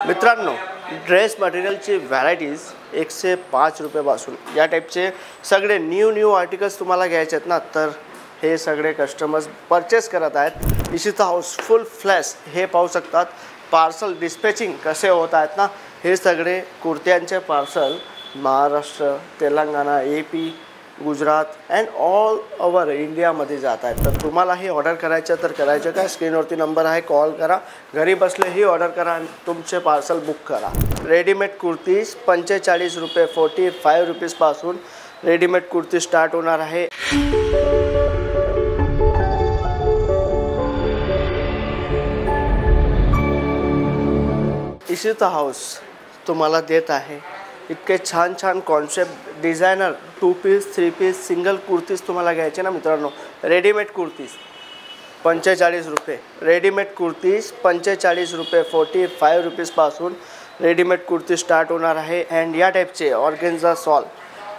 मित्रांनो, ड्रेस मटेरियलची व्हरायटीज 105 रुपयापासून या टाईपचे सगळे न्यू आर्टिकल्स तुम्हाला घ्यायचे आहेत ना, तर हे सगळे कस्टमर्स परचेस करत आहेत। इशिता हाऊस फुल फ्लॅश हे पाहू शकतात। पार्सल डिस्पॅचिंग कसे होत आहेत ना, हे सगळे कुर्त्यांचे parcel Maharashtra, Telangana, AP, Gujarat and all over इंडियामध्ये जात आहेत। तर तुम्हाला हे ऑर्डर करायचं तर करायचं काय, स्क्रीनवरती नंबर आहे, कॉल करा, घरी बसले ही ऑर्डर करा आणि तुमचे पार्सल बुक करा। रेडीमेड कुर्तीज 45 रुपये 45 रुपीजपासून रेडीमेड कुर्ती स्टार्ट होणार आहे। इशिता हाऊस तुम्हाला देत आहे इतके छान छान concept designer 2 piece 3 piece single kurtis तुम्हाला घ्यायचे ना मित्रांनो। रेडीमेड कुर्तीज 45 रुपये, रेडीमेड कुर्तीज 45 रुपये 45 रुपीजपासून रेडीमेड कुर्ती स्टार्ट होणार आहे। अँड या टाईपचे ऑर्गेन्झा सॉल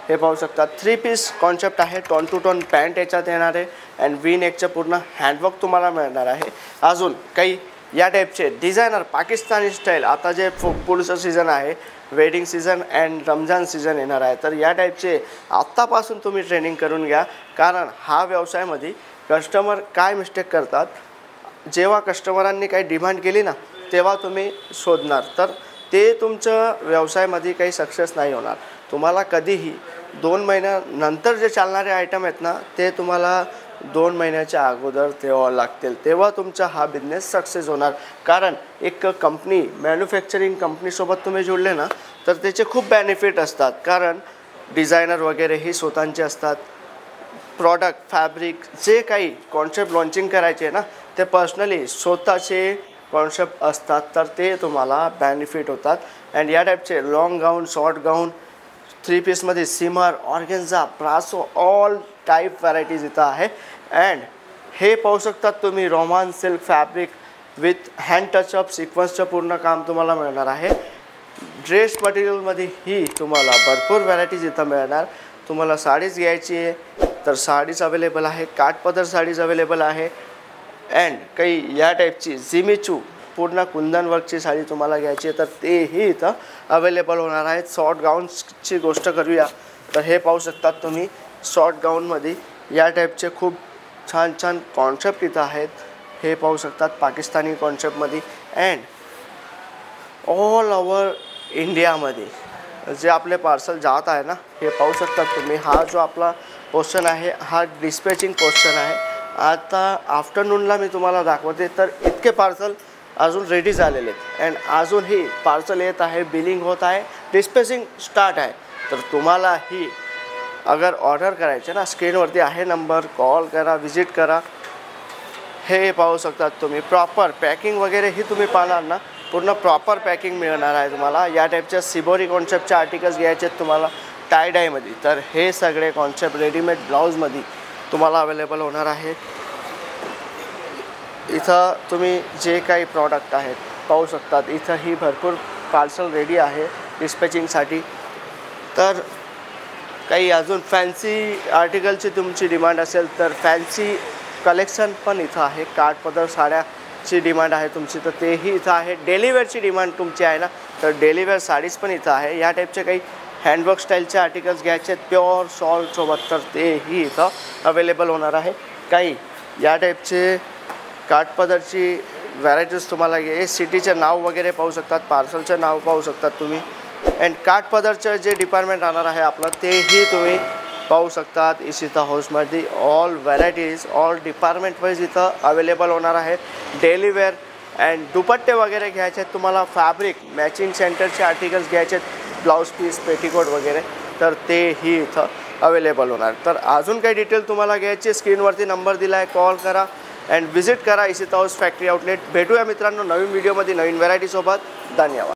हे पाहू शकता। 3 पीस कॉन्सेप्ट आहे, टॉन टू टॉन पॅन्ट याच्यात येणार आहे अँड वी नेकचं पूर्ण हँडवर्क तुम्हाला मिळणार आहे। अजून काही या टाईपचे डिझायनर पाकिस्तानी स्टाईल, आता जे पुढचं सीझन आहे, wedding season and Ramzan season येणार आहे, तर या टाईपचे आत्तापासून तुम्ही ट्रेनिंग करून घ्या। कारण हा व्यवसायामध्ये कस्टमर काय मिस्टेक करतात, जेव्हा कस्टमरांनी काही डिमांड केली ना तेव्हा तुम्ही शोधणार, तर ते तुमच्या व्यवसायामध्ये काही सक्सेस नाही होणार। तुम्हाला कधीही 2 महिन्यानंतर जे चालणारे आयटम आहेत ना, ते तुम्हाला 2 महिन्याच्या अगोदर ठेवावं लागतील, तेव्हा तुमचा हा बिझनेस सक्सेस होणार। कारण एक कंपनी, मॅन्युफॅक्चरिंग कंपनीसोबत तुम्ही जोडले ना, तर त्याचे खूप बेनिफिट असतात। कारण डिझायनर वगैरे ही स्वतःचे असतात, प्रॉडक्ट फॅब्रिक जे काही कॉन्सेप्ट लॉन्चिंग करायचे ना, ते पर्सनली स्वतःचे कॉन्सेप्ट असतात, तर ते तुम्हाला बेनिफिट होतात। अँड या टाईपचे लॉंग गाऊन, शॉर्ट गाऊन, 3 पीसमध्ये shimmer, organza, brasso all type varieties इथं आहे। अँड हे पाहू शकतात तुम्ही, Roman silk fabric with hand touch up सिक्वन्सचं पूर्ण काम तुम्हाला मिळणार आहे। ड्रेस मटेरियलमध्ये ही तुम्हाला भरपूर व्हरायटीज इथं मिळणार। तुम्हाला साडीज घ्यायची आहे तर साडीज अवेलेबल आहे, काठपदर साडीज अवेलेबल आहे अँड काही या टाईपची जिमिचू पूर्ण कुंदन वर्कची साडी तुम्हाला घ्यायची आहे, तर तेही इथं अवेलेबल होणार आहेत। शॉर्ट गाऊन्सची गोष्ट करूया तर हे पाहू शकतात तुम्ही, शॉर्ट गाऊनमध्ये या टाईपचे खूप छान छान कॉन्सेप्ट इथं आहेत। हे पाहू शकतात पाकिस्तानी कॉन्सेप्टमध्ये अँड ऑल ओव्हर इंडियामध्ये जे आपले पार्सल जात आहे ना, हे पाहू शकतात तुम्ही। हा जो आपला पोर्शन आहे हा डिस्पॅचिंग पोर्शन आहे। आता आफ्टरनूनला मी तुम्हाला दाखवते, तर इतके पार्सल अजून रेडी झालेले आहेत अँड अजूनही पार्सल येत आहे, बिलिंग होत आहे, डिस्पॅचिंग स्टार्ट आहे। तर तुम्हालाही अगर ऑर्डर करायचे ना, स्क्रीनवरती आहे नंबर, कॉल करा, विजिट करा। हे पाहू शकतात तुम्ही, प्रॉपर पॅकिंग वगैरे ही तुम्ही पाहणार ना, पूर्ण प्रॉपर पॅकिंग मिळणार आहे तुम्हाला। या टाईपच्या सिबोरी कॉन्सेप्टचे आर्टिकल्स घ्यायचे आहेत तुम्हाला टाय डायमध्ये, तर हे सगळे कॉन्सेप्ट रेडीमेड ब्लाऊजमध्ये तुम्हाला अवेलेबल होणार आहे। इथं तुम्ही जे काही प्रॉडक्ट आहेत पाहू शकतात, इथंही भरपूर पार्सल रेडी आहे डिस्पॅचिंगसाठी। तर काही अजून फॅन्सी आर्टिकलची तुमची डिमांड असेल तर फॅन्सी कलेक्शन पण इथं आहे। काठपदर साड्याची डिमांड आहे तुमची, तर तेही इथं आहे। डेलीवेअरची डिमांड तुमची आहे ना, तर डेलीवेअर साडीज पण इथं आहे। या टाईपचे काही हँडवर्क स्टाईलचे आर्टिकल्स घ्यायचे आहेत प्युअर शॉलसोबत, तर तेही इथं अवेलेबल होणार आहे। काही या टाईपचे काठपदरची व्हरायटीज तुम्हाला सिटीचे नाव वगैरे पाहू शकतात, पार्सलचे नाव पाहू शकतात तुम्ही अँड काठपदरचं जे डिपार्टमेंट राहणार आहे आपलं, तेही तुम्ही पाहू शकतात। इशिता हाऊसमध्ये all varieties all department wise इथं अवेलेबल होणार आहेत। डेलीवेअर अँड दुपट्टे वगैरे घ्यायचे आहेत तुम्हाला, फॅब्रिक मॅचिंग सेंटरचे आर्टिकल्स घ्यायचे आहेत, ब्लाऊज पीस, पेटीकोट वगैरे, तर तेही इथं अवेलेबल होणार। तर अजून काही डिटेल तुम्हाला घ्यायची, स्क्रीनवरती नंबर दिला आहे, कॉल करा अँड विजिट करा इशिता हाऊस फॅक्टरी आउटलेट। भेटूया मित्रांनो नवीन व्हिडिओमध्ये नवीन व्हरायटीसोबत। धन्यवाद।